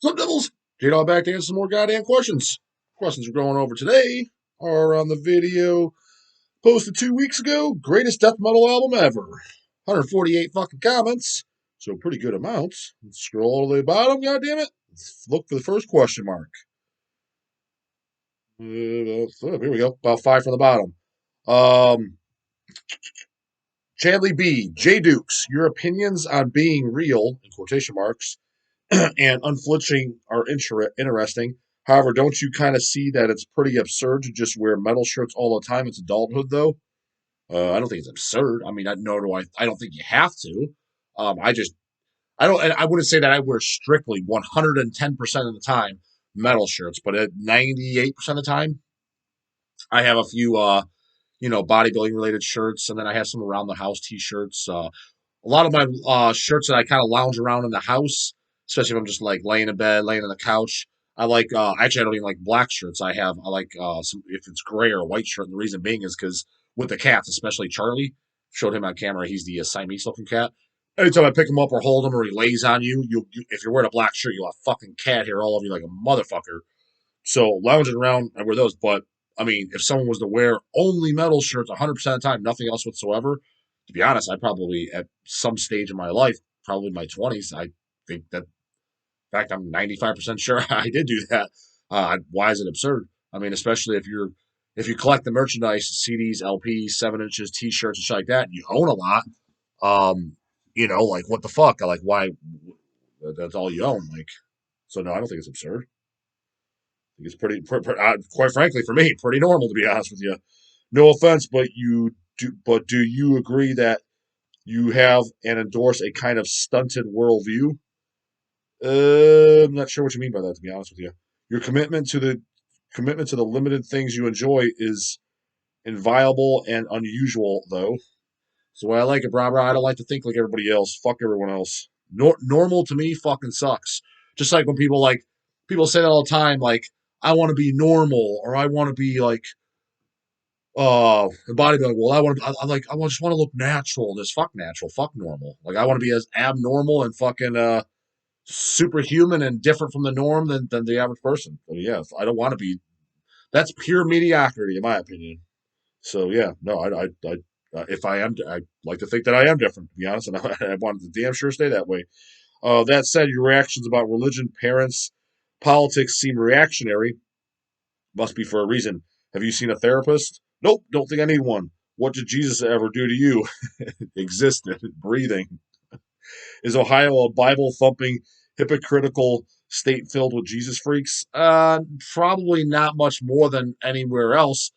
What's up, Devils? J-Dog back to answer some more goddamn questions. Questions we're going over today are on the video posted 2 weeks ago. Greatest death metal album ever. 148 fucking comments. So pretty good amounts. Let's scroll all the way to the bottom, goddammit. Let's look for the first question mark. Here we go. About 5 from the bottom. Chadley B. J. Dukes, your opinions on being real, in quotation marks, and unflinching are interesting. However, don't you kind of see that it's pretty absurd to just wear metal shirts all the time? It's adulthood, though. I don't think it's absurd. I mean, nor do I. I don't think you have to. I don't. And I wouldn't say that I wear strictly 110% of the time metal shirts, but at 98% of the time, I have a few, bodybuilding related shirts, and then I have some around the house t-shirts. A lot of my shirts that I kind of lounge around in the house, especially if I'm just like laying in bed, laying on the couch. I like actually I don't even like black shirts. I like some if it's gray or a white shirt. And the reason being is because with the cats, especially Charlie, showed him on camera. He's the Siamese looking cat. Anytime I pick him up or hold him or he lays on you, if you're wearing a black shirt, you'll have fucking cat hair all over you like a motherfucker. So lounging around, I wear those. But I mean, if someone was to wear only metal shirts 100% of the time, nothing else whatsoever, to be honest, I probably at some stage in my life, probably my 20s, I think that, in fact, I'm 95% sure I did do that. Why is it absurd? I mean, especially if you collect the merchandise, CDs, LPs, 7 inches, T-shirts, and shit like that, and you own a lot. Like what the fuck? Like why? That's all you own. Like, so no, I don't think it's absurd. I think it's quite frankly, for me, pretty normal to be honest with you. No offense, but do you agree that you have and endorse a kind of stunted worldview? I'm not sure what you mean by that, to be honest with you. Your commitment to the limited things you enjoy is inviolable and unusual, though. So what I like it, brah, brah, I don't like to think like everybody else. Fuck everyone else. Normal to me fucking sucks. Just like when people say that all the time, like I want to be normal or I want to be like bodybuilding. Well, I just want to look natural. This fuck natural, fuck normal. Like I want to be as abnormal and fucking superhuman and different from the norm than the average person. So yeah, I don't want to be. That's pure mediocrity, in my opinion. So yeah, no, if I am, I like to think that I am different. To be honest, and I wanted to damn sure stay that way. That said, your reactions about religion, parents, politics seem reactionary. Must be for a reason. Have you seen a therapist? Nope, don't think I need one. What did Jesus ever do to you? Existed, breathing. Is Ohio a Bible thumping, hypocritical state filled with Jesus freaks? Probably not much more than anywhere else.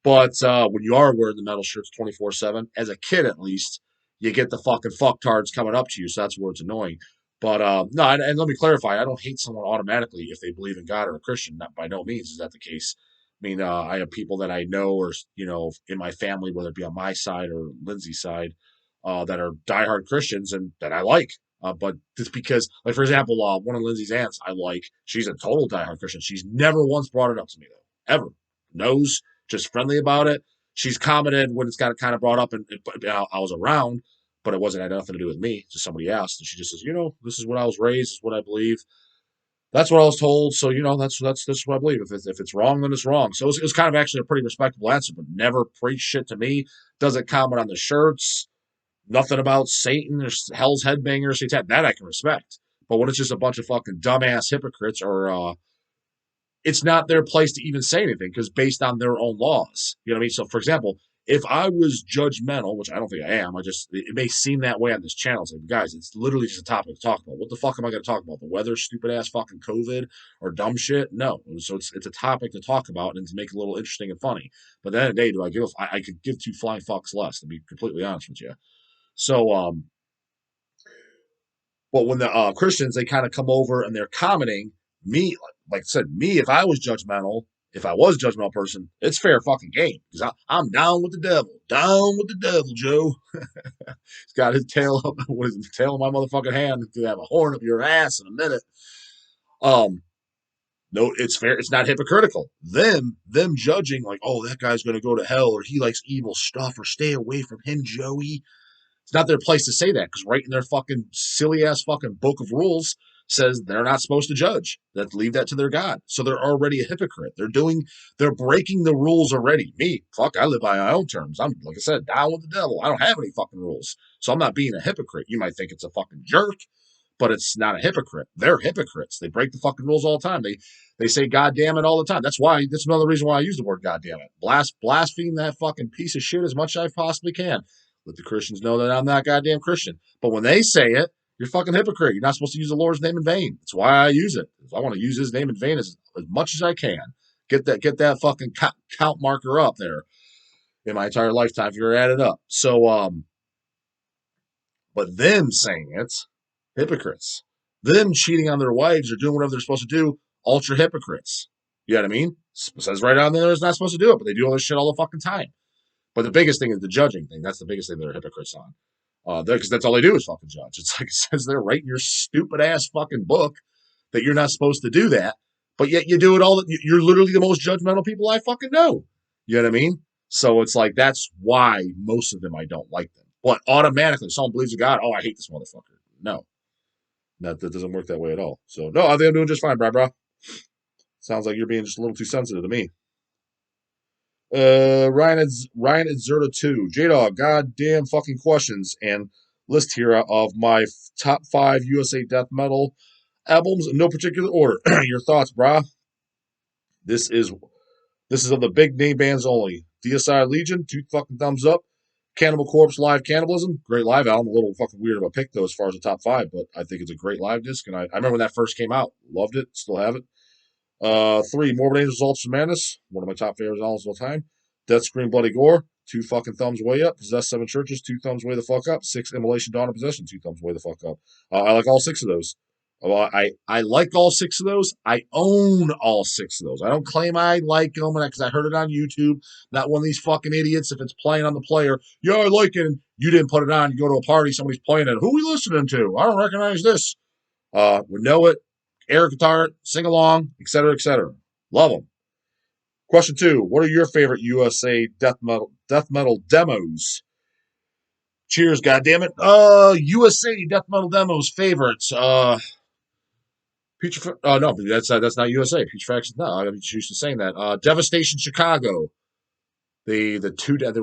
But when you are wearing the metal shirts 24/7, as a kid at least, you get the fucking fucktards coming up to you. So that's where it's annoying. But no, and let me clarify: I don't hate someone automatically if they believe in God or a Christian. Not by no means is that the case. I mean, I have people that I know, or in my family, whether it be on my side or Lindsay's side, that are diehard Christians and that I like. But just because, like for example, one of Lindsay's aunts I like, she's a total diehard Christian. She's never once brought it up to me though, ever. Knows, just friendly about it. She's commented when it's got kind of brought up, and I was around, but it wasn't had nothing to do with me. Just somebody asked, and she just says, this is what I was raised, this is what I believe. That's what I was told. So that's what I believe. If it's wrong, then it's wrong. So it was kind of actually a pretty respectable answer, but never preach shit to me. Doesn't comment on the shirts. Nothing about Satan or Hell's Headbanger, Satan. That I can respect. But when it's just a bunch of fucking dumbass hypocrites, or it's not their place to even say anything because based on their own laws. You know what I mean? So, for example, if I was judgmental, which I don't think I am, it may seem that way on this channel. It's like, guys, it's literally just a topic to talk about. What the fuck am I going to talk about? The weather, stupid ass fucking COVID, or dumb shit? No. So it's a topic to talk about and to make it a little interesting and funny. But at the end of the day, I could give two flying fucks less, to be completely honest with you. So, but when the Christians, they kind of come over and they're commenting, me, like I said, if I was judgmental, if I was a judgmental person, it's fair fucking game because I'm down with the devil, Joe. He's got his tail up, with his tail in my motherfucking hand to have a horn up your ass in a minute. No, it's fair. It's not hypocritical. Them judging like, oh, that guy's gonna go to hell or he likes evil stuff or stay away from him, Joey. It's not their place to say that because right in their fucking silly ass fucking book of rules says they're not supposed to judge. That leave that to their God. So they're already a hypocrite. They're breaking the rules already. Me, fuck, I live by my own terms. I'm, like I said, down with the devil. I don't have any fucking rules. So I'm not being a hypocrite. You might think it's a fucking jerk, but it's not a hypocrite. They're hypocrites. They break the fucking rules all the time. They say God damn it all the time. That's another reason why I use the word God damn it. Blaspheme that fucking piece of shit as much as I possibly can. Let the Christians know that I'm not goddamn Christian. But when they say it, you're fucking hypocrite. You're not supposed to use the Lord's name in vain. That's why I use it. I want to use his name in vain as much as I can. Get that fucking count marker up there in my entire lifetime if you're added up. So, but them saying it, hypocrites. Them cheating on their wives or doing whatever they're supposed to do, ultra hypocrites. You know what I mean? It says right on there it's not supposed to do it, but they do all this shit all the fucking time. But the biggest thing is the judging thing. That's the biggest thing they're hypocrites on. Because that's all they do is fucking judge. It's like it says there right in your stupid ass fucking book that you're not supposed to do that, but yet you do it all. You're literally the most judgmental people I fucking know. You know what I mean? So it's like that's why most of them I don't like them. But automatically, if someone believes in God, oh, I hate this motherfucker. No, that doesn't work that way at all. So no, I think I'm doing just fine, bro. Sounds like you're being just a little too sensitive to me. Ryan at Zerta2. J-Dog, goddamn fucking questions and list here of my top 5 USA death metal albums in no particular order. Your thoughts, brah? This is of the big name bands only. DSI Legion, 2 fucking thumbs up. Cannibal Corpse Live Cannibalism, great live album. A little fucking weird of a pick though as far as the top 5, but I think it's a great live disc. And I remember when that first came out, loved it, still have it. 3, Morbid Angel Results from Madness, one of my top favorite albums of all time. Death Scream Bloody Gore, 2 fucking thumbs way up. Possess 7 Churches, 2 thumbs way the fuck up. 6, Immolation Dawn of Possession, 2 thumbs way the fuck up. I like all 6 of those. I like all 6 of those. I own all 6 of those. I don't claim I like them because I heard it on YouTube. Not one of these fucking idiots. If it's playing on the player, yeah, I like it. And you didn't put it on. You go to a party, somebody's playing it. Who are we listening to? I don't recognize this. We know it. Air guitar, sing along, etc., etc. Love them. Question 2: what are your favorite USA death metal demos? Cheers, goddammit. USA Deathmetal Demos favorites. No, that's not USA. Putrefaction. No, I'm used to saying that. Devastation Chicago. There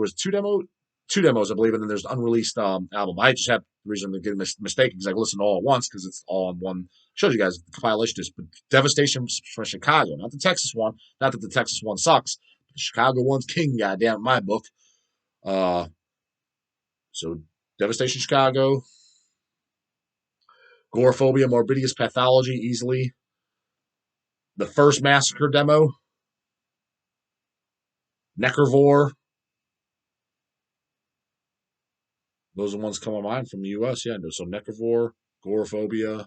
was two demos, I believe, and then there's an unreleased album. I just have the reason to get mistaken because I listened all at once because it's all on one. Showed you guys the compilation disc, but Devastation from Chicago, not the Texas one. Not that the Texas one sucks. But the Chicago one's king, goddamn, in my book. So Devastation Chicago, Gorephobia, Morbidius Pathology, easily. The first Massacre demo, Necrovore. Those are the ones coming to mind from the U.S. Yeah, so Necrovore, Gorephobia,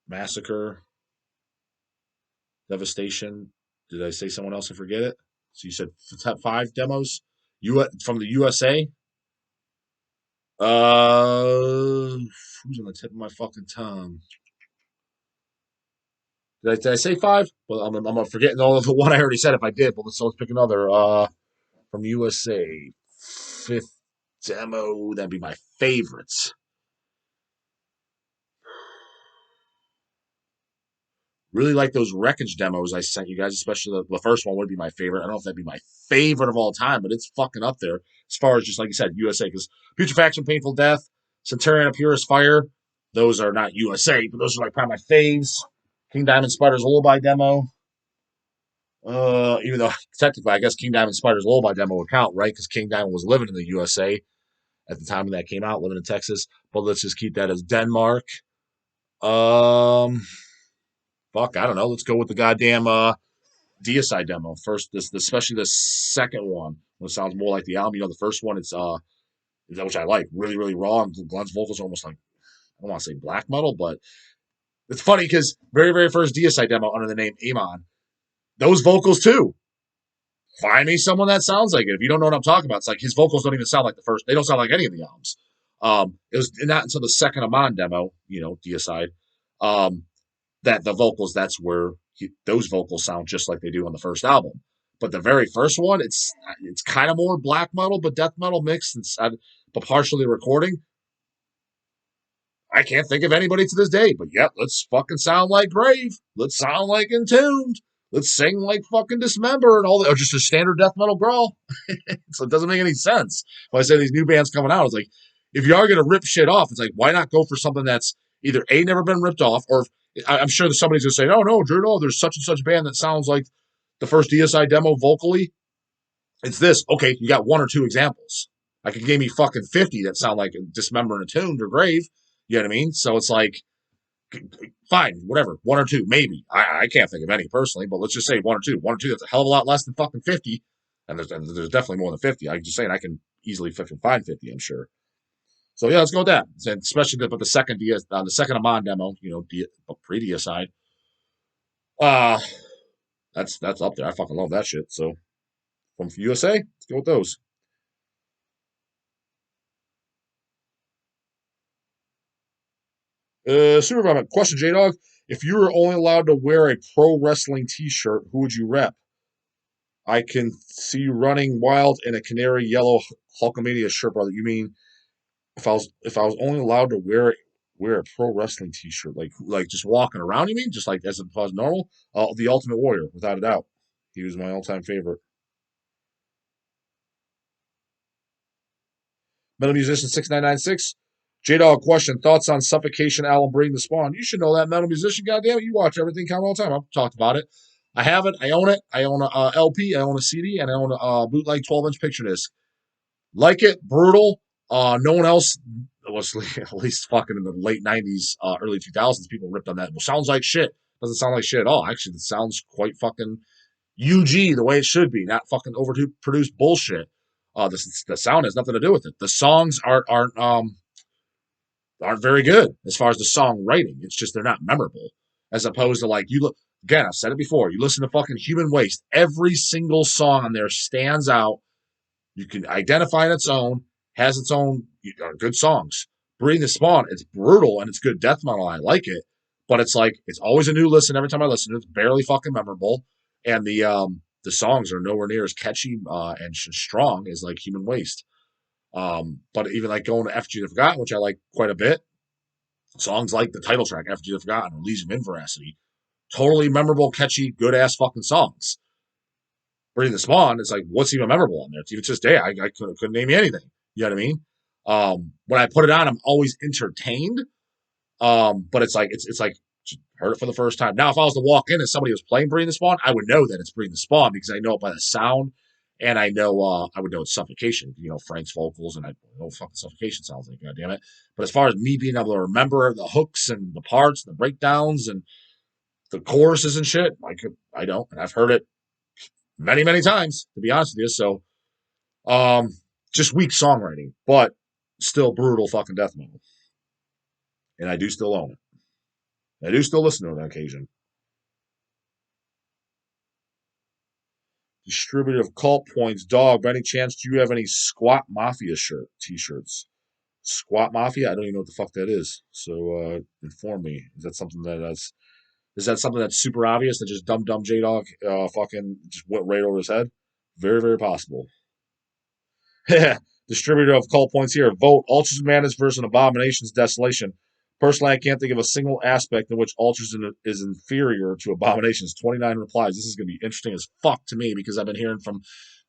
Massacre, Devastation. Did I say someone else and forget it? So you said top 5 demos from the USA. Who's on the tip of my fucking tongue? Did I say 5? Well, I'm forgetting all of the one I already said if I did, but let's pick another. From USA, 5th demo. That'd be my favorites. Really like those Wreckage demos I sent you guys, especially the first one would be my favorite. I don't know if that'd be my favorite of all time, but it's fucking up there as far as just like you said, USA. Because Putrefaction, Painful Death, Centurion of Purest Fire, those are not USA, but those are like probably my faves. King Diamond Spider's Lullaby demo. Even though technically, I guess King Diamond Spider's Lullaby demo would count, right? Because King Diamond was living in the USA at the time when that came out, living in Texas. But let's just keep that as Denmark. Fuck, I don't know. Let's go with the goddamn Deicide demo first. Especially the second one, which sounds more like the album. You know, the first one, it's which I like, really, really raw. And Glenn's vocals are almost like, I don't want to say black metal, but it's funny because very, very first Deicide demo under the name Amon, those vocals too. Find me someone that sounds like it. If you don't know what I'm talking about, it's like his vocals don't even sound like the first. They don't sound like any of the albums. It was not until the second Amon demo, Deicide, that the vocals, that's where those vocals sound just like they do on the first album. But the very first one, it's kind of more black metal, but death metal mixed, but partially recording. I can't think of anybody to this day, but yep, let's fucking sound like Grave. Let's sound like Entombed. Let's sing like fucking Dismember and all that, or just a standard death metal growl. So it doesn't make any sense. When I say these new bands coming out, it's like, if you are going to rip shit off, it's like, why not go for something that's either A, never been ripped off, or I'm sure that somebody's going to say, oh, no, Drew, no, there's such and such band that sounds like the first DSI demo vocally. It's this. Okay, you got one or two examples. I could give me fucking 50 that sound like Dismember and Attuned or Grave. You know what I mean? So it's like, fine, whatever. One or two, maybe. I can't think of any personally, but let's just say one or two. One or two, that's a hell of a lot less than fucking 50. And there's definitely more than 50. I'm just saying I can easily fucking find 50, I'm sure. So yeah, let's go with that. And especially the second the second Amon demo, pre-DSI. Uh that's up there. I fucking love that shit. So from USA, let's go with those. Super Vomit. Question, J Dog. If you were only allowed to wear a pro wrestling t-shirt, who would you rep? I can see you running wild in a canary yellow Hulkamania shirt, brother. You mean if I was only allowed to wear a pro wrestling t-shirt, like just walking around, you mean? Just like as opposed to normal? The Ultimate Warrior, without a doubt. He was my all-time favorite. Metal Musician 6996. J-Dog question. Thoughts on Suffocation, Alan Breeding the Spawn? You should know that, Metal Musician. Goddamn it, you watch everything count all the time. I've talked about it. I have it. I own it. I own a LP. I own a CD, and I own a bootleg 12-inch picture disc. Like it, brutal. No one else was at least fucking in the late 90s, early 2000s. People ripped on that. Well, sounds like shit. Doesn't sound like shit at all. Actually, it sounds quite fucking UG the way it should be, not fucking overproduced bullshit. The sound has nothing to do with it. The songs aren't very good as far as the songwriting. It's just they're not memorable. As opposed to like you look again, I've said it before. You listen to fucking Human Waste. Every single song on there stands out. You can identify on its own, has its own good songs. Breeding the Spawn, it's brutal and it's good death metal. I like it, but it's like it's always a new listen every time I listen. It's barely fucking memorable, and the songs are nowhere near as catchy and strong as like Human Waste. But even like going to FG the Forgotten, which I like quite a bit, songs like the title track, FG the Forgotten, or Legion of Inveracity, totally memorable, catchy, good ass fucking songs. Breeding the Spawn, it's like, what's even memorable on there? It's even to this day, I couldn't name you anything. You know what I mean? When I put it on, I'm always entertained. But it's like, it's like, heard it for the first time. Now, if I was to walk in and somebody was playing Breeding the Spawn, I would know that it's Breeding the Spawn because I know it by the sound. And I know, I would know it's Suffocation, Frank's vocals, and I know fucking Suffocation sounds like, God damn it. But as far as me being able to remember the hooks and the parts, and the breakdowns, and the choruses and shit, I don't. And I've heard it many, many times, to be honest with you. So, just weak songwriting, but still brutal fucking death metal. And I do still own it. I do still listen to it on occasion. Distributor of Cult Points, Dog. By any chance, do you have any Squat Mafia t-shirts? Squat Mafia? I don't even know what the fuck that is. So inform me. Is that something that's super obvious that just dumb J Dog fucking just went right over his head? Very, very possible. Distributor of Cult Points here. Vote Ultras of Madness versus Abomination's Desolation. Personally, I can't think of a single aspect in which Ultras is inferior to Abominations. 29 replies. This is going to be interesting as fuck to me because I've been hearing from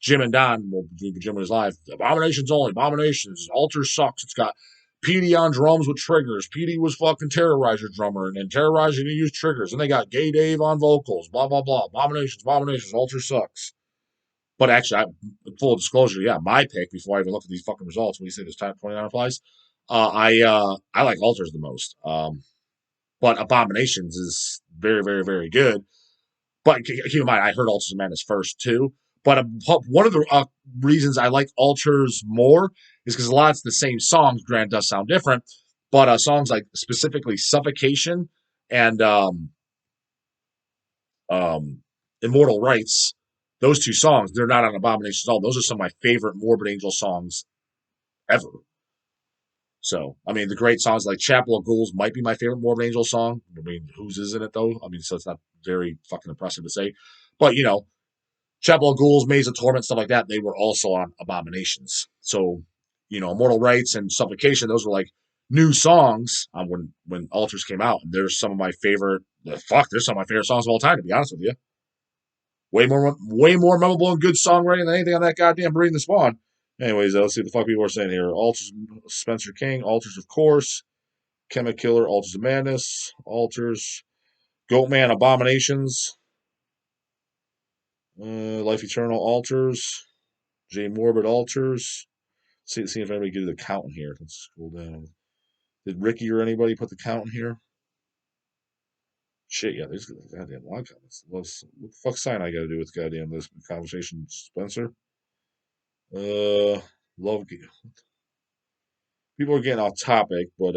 Jim and Don, well, Jim was live. Abominations only. Abominations. Ultras sucks. It's got PD on drums with triggers. PD was fucking Terrorizer drummer, and then Terrorizer didn't use triggers. And they got Gay Dave on vocals. Blah, blah, blah. Abominations. Ultras sucks. But actually, full disclosure, yeah, my pick before I even look at these fucking results. When you say there's 29 replies, I like Ultras the most. But Abominations is very, very, very good. But keep in mind, I heard Ultras of Madness first too. But one of the reasons I like Ultras more is because a lot of the same songs. Granted, does sound different, but songs like specifically Suffocation and Immortal Rights. Those two songs, they're not on Abomination's album. Those are some of my favorite Morbid Angel songs ever. So, I mean, the great songs like Chapel of Ghouls might be my favorite Morbid Angel song. I mean, whose isn't it, though? I mean, so it's not very fucking impressive to say. But, Chapel of Ghouls, Maze of Torment, stuff like that, they were also on Abominations. So, Immortal Rites and Suffocation, those were like new songs when Altars came out. And there's some of my favorite. There's some of my favorite songs of all time. To be honest with you, way more memorable and good songwriting than anything on that goddamn Breeding the Spawn. Anyways, let's see what the fuck people are saying here. Altars, Spencer King, Altars, of course. Chemic Killer, Altars of Madness, Altars, Goatman, Abominations, Life Eternal, Altars, J Morbid, Altars. See if anybody get the count in here. Let's scroll down. Did Ricky or anybody put the count in here? Shit, yeah, there's goddamn log comments. What the fuck sign I gotta do with goddamn this conversation, Spencer? Love. People are getting off topic, but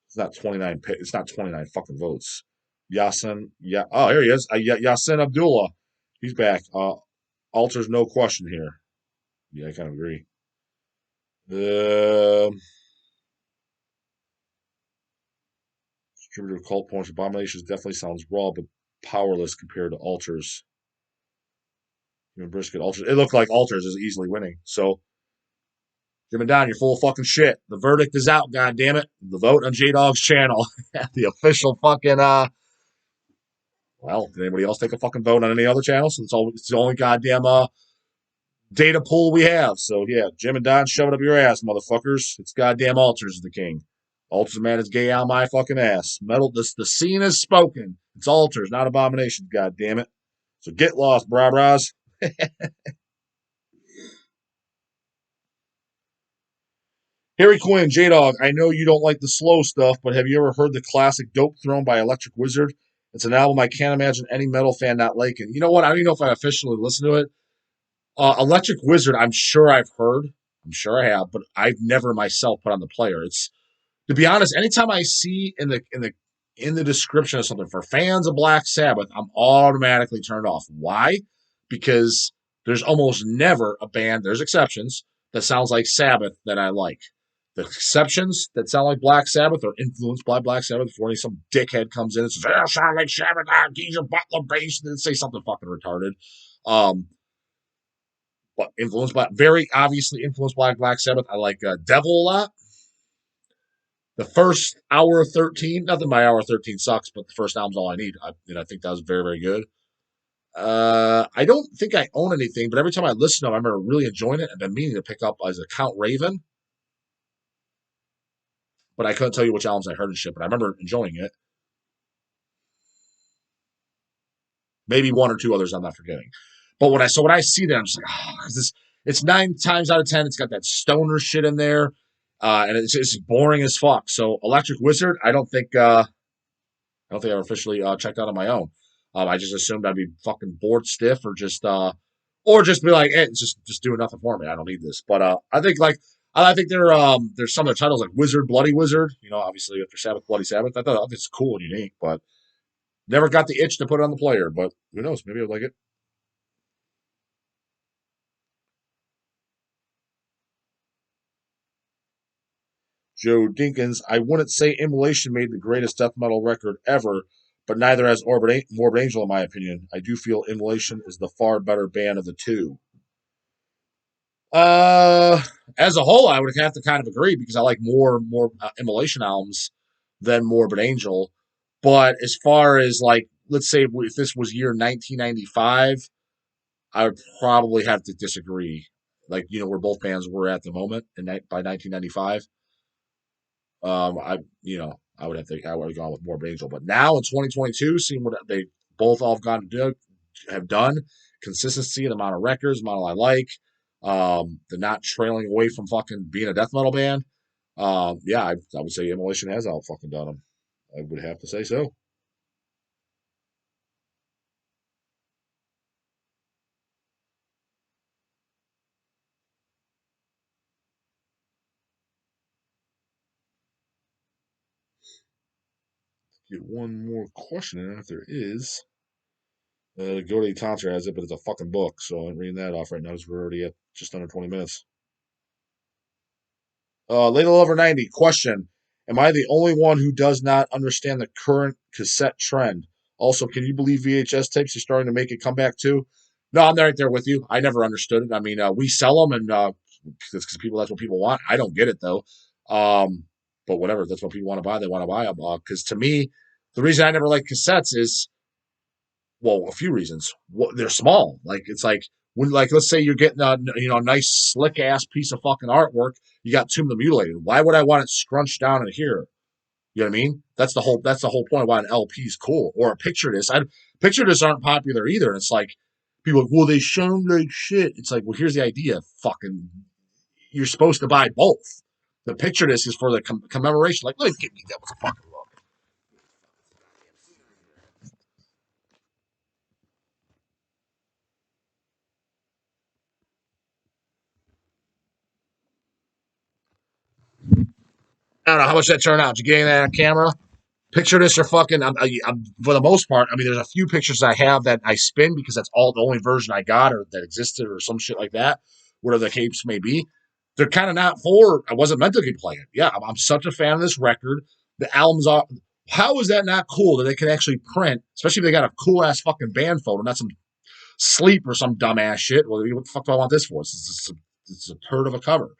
it's not 29. It's not 29 fucking votes. Yasin, yeah. Oh, here he is. Yasin Abdullah. He's back. Altars, no question here. Yeah, I kind of agree. Distributor Cult Points Abominations definitely sounds raw, but powerless compared to Altars. Brisket Altars. It looked like Altars is easily winning. So, Jim and Don, you're full of fucking shit. The verdict is out, goddammit. The vote on J Dog's channel. The official fucking well, did anybody else take a fucking vote on any other channel? So it's the only goddamn data pool we have. So yeah, Jim and Don, shove it up your ass, motherfuckers. It's goddamn Altars is the king. Altars man is gay on my fucking ass. Metal, the scene is spoken. It's Altars, not Abominations, goddammit. So get lost, brah-brahs. Harry Quinn, J-Dog, I know you don't like the slow stuff, but have you ever heard the classic Dope Throne by Electric Wizard? It's an album I can't imagine any metal fan not liking. You know what? I don't even know if I officially listened to it. Electric Wizard, I'm sure I've heard. I'm sure I have, but I've never myself put on the player. It's, to be honest, anytime I see in the description of something for fans of Black Sabbath, I'm automatically turned off. Why? Because there's almost never a band, there's exceptions, that sounds like Sabbath that I like. The exceptions that sound like Black Sabbath are influenced by Black Sabbath before some dickhead comes in and says, I sound like Sabbath, Geezer Butler bass, and then say something fucking retarded. But influenced by, very obviously influenced by Black Sabbath. I like Devil a lot. The first hour 13, nothing by hour 13 sucks, but the first album's all I need. I think that was very, very good. I don't think I own anything, but every time I listen to them, I remember really enjoying it. I've been meaning to pick up as a Count Raven, but I couldn't tell you which albums I heard and shit, but I remember enjoying it. Maybe one or two others I'm not forgetting. But when I see that, I'm just like, because it's 9 times out of 10, it's got that stoner shit in there, and it's boring as fuck. So Electric Wizard, I don't think I've officially checked out on my own. I just assumed I'd be fucking bored stiff, or just be like, hey, it's just doing nothing for me. I don't need this. But I think there's some of the titles like Wizard, Bloody Wizard. Obviously after Sabbath, Bloody Sabbath. I thought it's cool and unique, but never got the itch to put it on the player. But who knows? Maybe I'd like it. Joe Dinkins, I wouldn't say Immolation made the greatest death metal record ever, but neither has Morbid Angel, in my opinion. I do feel Immolation is the far better band of the two. As a whole, I would have to kind of agree because I like more Immolation albums than Morbid Angel. But as far as like, let's say if this was year 1995, I would probably have to disagree. Like, where both bands were at the moment by 1995. I would have gone with Morbid Angel. But now in 2022, seeing what they both all have done, consistency, the amount of records, the amount I like, the not trailing away from fucking being a death metal band. Yeah, I would say Immolation has out fucking done them. I would have to say so. Get one more question in if there is. Go to Tantra has it, but it's a fucking book, so I'm reading that off right now because we're already at just under 20 minutes. Lady Lover 90, question. Am I the only one who does not understand the current cassette trend? Also, can you believe VHS tapes are starting to make a comeback too? No, I'm right there with you. I never understood it. I mean, we sell them, and because that's what people want. I don't get it though. But whatever, if that's what people want to buy, they want to buy them. Because to me, the reason I never like cassettes is, well, a few reasons. They're small. Like it's like when, like, let's say you're getting a nice slick ass piece of fucking artwork, you got Tomb of the Mutilated. Why would I want it scrunched down in here? You know what I mean? That's the whole point of why an LP is cool, or a picture disc. Picture discs aren't popular either. And it's like people are like, well, they sound like shit. It's like, well, here's the idea. Fucking, you're supposed to buy both. The picture disc is for the commemoration. Like, let me give you that was a fucking look. I don't know how much that turned out. Did you get that on camera? Picture this are fucking. For the most part, I mean, there's a few pictures I have that I spin because that's all the only version I got or that existed or some shit like that, whatever the case may be. They're kind of not for. I wasn't meant to be playing. Yeah, I'm such a fan of this record. The album's off. How is that not cool that they can actually print, especially if they got a cool ass fucking band photo, not some sleep or some dumbass shit? Well, what the fuck do I want this for? It's a turd of a cover.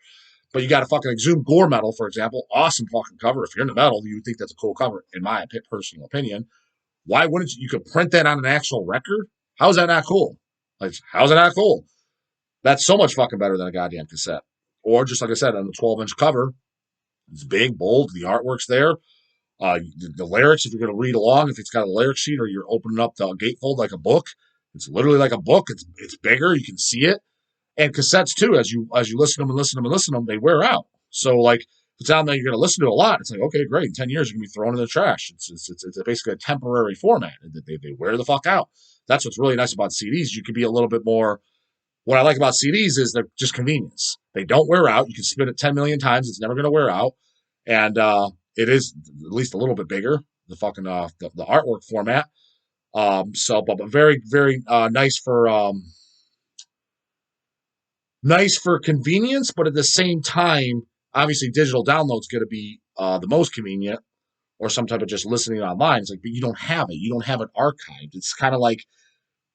But you got a fucking Exhumed Gore Metal, for example. Awesome fucking cover. If you're into metal, you would think that's a cool cover, in my personal opinion. Why wouldn't you? You could print that on an actual record? How is that not cool? Like, how's it not cool? That's so much fucking better than a goddamn cassette. Or just like I said, on the 12-inch cover, it's big, bold, the artwork's there. The lyrics, if you're going to read along, if it's got a lyric sheet or you're opening up the gatefold like a book, it's literally like a book. It's bigger. You can see it. And cassettes too, as you listen to them and listen to them and listen to them, they wear out. So like if it's out there you're going to listen to a lot, it's like, okay, great. In 10 years you're going to be thrown in the trash. It's basically a temporary format. They wear the fuck out. That's what's really nice about CDs. You can be a little bit more. What I like about CDs is they're just convenience. They don't wear out. You can spin it 10 million times. It's never going to wear out. And it is at least a little bit bigger, the fucking the artwork format. But very, very nice for convenience, but at the same time, obviously digital download's going to be the most convenient, or some type of just listening online. It's like, but you don't have it. You don't have it archived. It's kind of like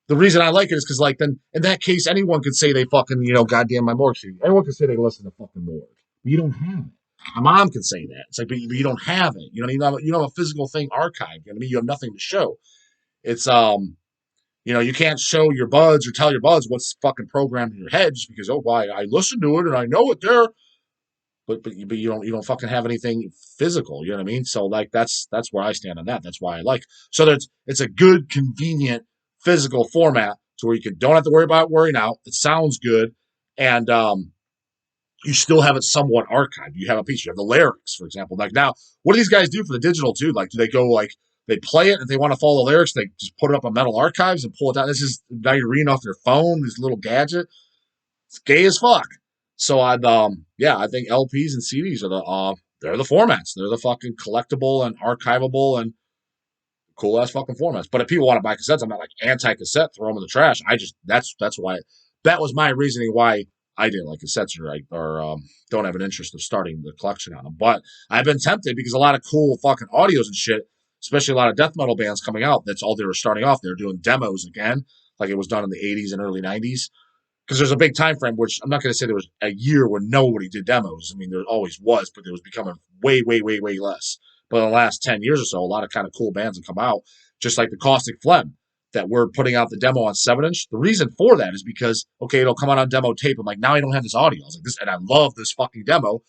the reason I like it is because, like, then in that case, anyone could say they fucking, goddamn my morgue CD. Anyone could say they listen to fucking morgue. But you don't have it. My mom can say that. It's like, but you don't have it. You don't have a physical thing archived. You know what I mean? You have nothing to show. It's you can't show your buds or tell your buds what's fucking programmed in your head just because, oh, why I listened to it and I know it there, but you don't fucking have anything physical. You know what I mean? So like that's where I stand on that. That's why I like. So it's a good, convenient physical format to where don't have to worry about worrying out. It sounds good, and you still have it somewhat archived. You have a piece. You have the lyrics, for example. Like now, what do these guys do for the digital too? Like, do they go like they play it and they want to follow the lyrics? They just put it up on metal archives and pull it down. This is now you're reading off your phone. This little gadget. It's gay as fuck. So I think LPs and CDs are they're the formats. They're the fucking collectible and archivable and cool ass fucking formats. But if people want to buy cassettes, I'm not like anti cassette, throw them in the trash. That's why that was my reasoning why I didn't like cassettes or don't have an interest of starting the collection on them. But I've been tempted because a lot of cool fucking audios and shit, especially a lot of death metal bands coming out. That's all they were starting off. They're doing demos again, like it was done in the 80s and early 90s. Because there's a big time frame, which I'm not going to say there was a year where nobody did demos. I mean, there always was, but there was becoming way, way, way, way less. But in the last 10 years or so, a lot of kind of cool bands have come out, just like the Caustic Phlegm, that we're putting out the demo on 7-inch. The reason for that is because, okay, it'll come out on demo tape. I'm like, now I don't have this audio. I was like, this, and I love this fucking demo.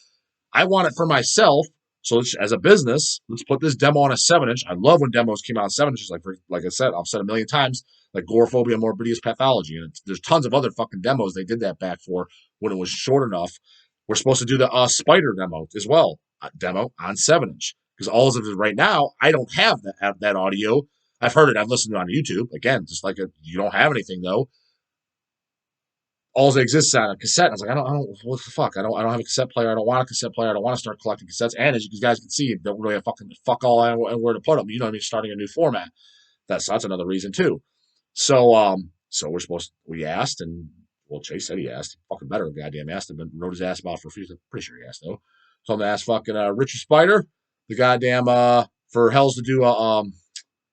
I want it for myself. So as a business, let's put this demo on a 7-inch. I love when demos came out on 7 inches. Like I said, I've said a million times, like Gorephobia and Morbidius Pathology. And there's tons of other fucking demos they did that back for when it was short enough. We're supposed to do the Spider demo as well, demo on 7-inch. Because all of it right now, I don't have that audio. I've heard it. I've listened to it on YouTube. Again, just like you don't have anything though. All that exists on a cassette. I was like, I don't, what the fuck? I don't have a cassette player. I don't want a cassette player. I don't want to start collecting cassettes. And as you guys can see, don't really have fuck all and where to put them. You know what I mean? Starting a new format. That's another reason too. So we asked, and well, Chase said he asked. Fucking better, goddamn asked him, and wrote his ass about for a few. Pretty sure he asked though. So I'm gonna ask fucking Richard Spider, the goddamn for Hells to do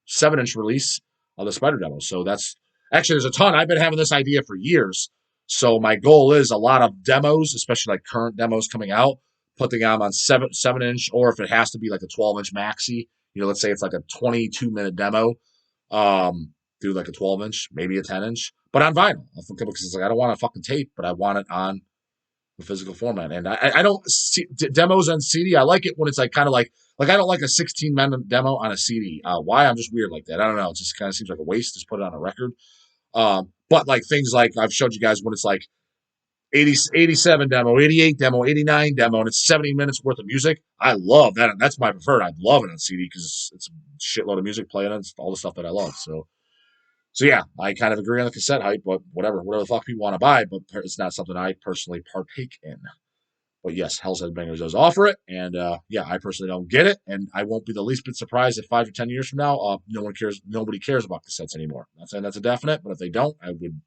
7-inch release of the Spider demo. So that's actually, there's a ton. I've been having this idea for years. So my goal is a lot of demos, especially like current demos coming out, putting them on 7-inch, or if it has to be like a 12-inch maxi, let's say it's like a 22-minute demo, do like a 12-inch, maybe a 10-inch, but on vinyl. Because it's like, I don't want a fucking tape, but I want it on the physical format. And I don't see demos on CD. I like it when it's like kind of like I don't like a 16-minute demo on a CD. Why? I'm just weird like that. I don't know. It just kind of seems like a waste. Just put it on a record. But like things like I've showed you guys when it's like 87 demo, 88 demo, 89 demo, and it's 70 minutes worth of music. I love that. And that's my preferred. I love it on CD because it's a shitload of music playing and it's all the stuff that I love. So yeah, I kind of agree on the cassette hype, but whatever the fuck people want to buy, but it's not something I personally partake in. But yes, Hell's Headbangers does offer it, and yeah, I personally don't get it, and I won't be the least bit surprised if 5 or 10 years from now, nobody cares about cassettes anymore. I'm not saying that's a definite, but if they don't, I would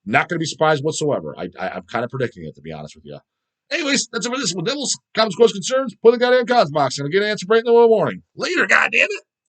not going to be surprised whatsoever. I'm kind of predicting it, to be honest with you. Anyways, that's it for this one. Devils, comments, questions, concerns, put the goddamn comments box, and I'll get an answer right in the morning. Later, goddammit.